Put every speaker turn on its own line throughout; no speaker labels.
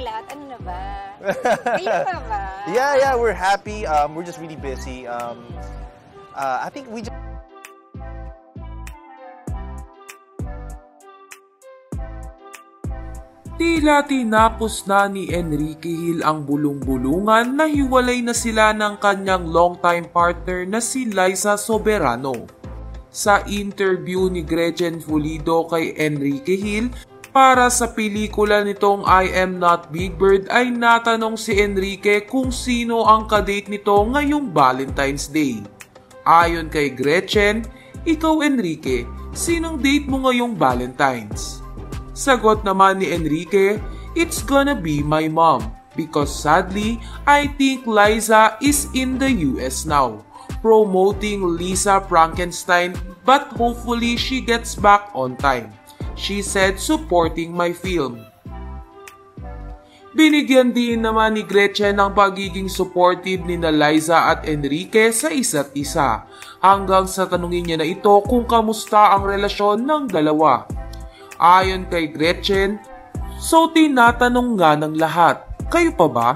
lahat, ano na ba? Kayo pa ba?
Yeah, we're happy. We're just really busy. I think we just...
Tila tinapos na ni Enrique Hill ang bulong-bulungan na hiwalay na sila ng kanyang longtime partner na si Liza Soberano. Sa interview ni Gretchen Pulido kay Enrique Hill para sa pelikula nitong I Am Not Big Bird ay natanong si Enrique kung sino ang kadate nito ngayong Valentine's Day. Ayon kay Gretchen, ikaw Enrique, sinong date mo ngayong Valentine's? Sagot naman ni Enrique, it's gonna be my mom because sadly, I think Liza is in the US now, promoting Lisa Frankenstein but hopefully she gets back on time. She said supporting my film. Binigyan din naman ni Gretchen ng pagiging supportive ni Liza at Enrique sa isa't isa hanggang sa tanungin niya na ito kung kamusta ang relasyon ng dalawa. Ayon kay Gretchen, so tinatanong nga ng lahat, kayo pa ba?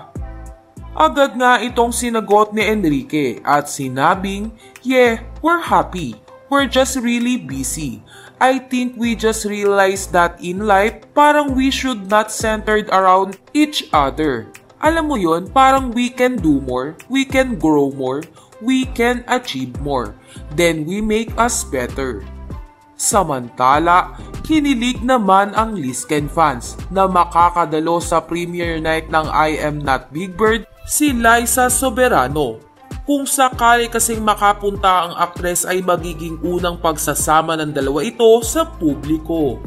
Agad nga itong sinagot ni Enrique at sinabing, yeah, we're happy. We're just really busy. I think we just realized that in life, parang we should not centered around each other. Alam mo yun, parang we can do more, we can grow more, we can achieve more. Then we make us better. Samantala, kinilig naman ang Lisken fans na makakadalo sa premiere night ng I Am Not Big Bird si Liza Soberano. Kung sakali kasing makapunta ang aktres ay magiging unang pagsasama ng dalawa ito sa publiko.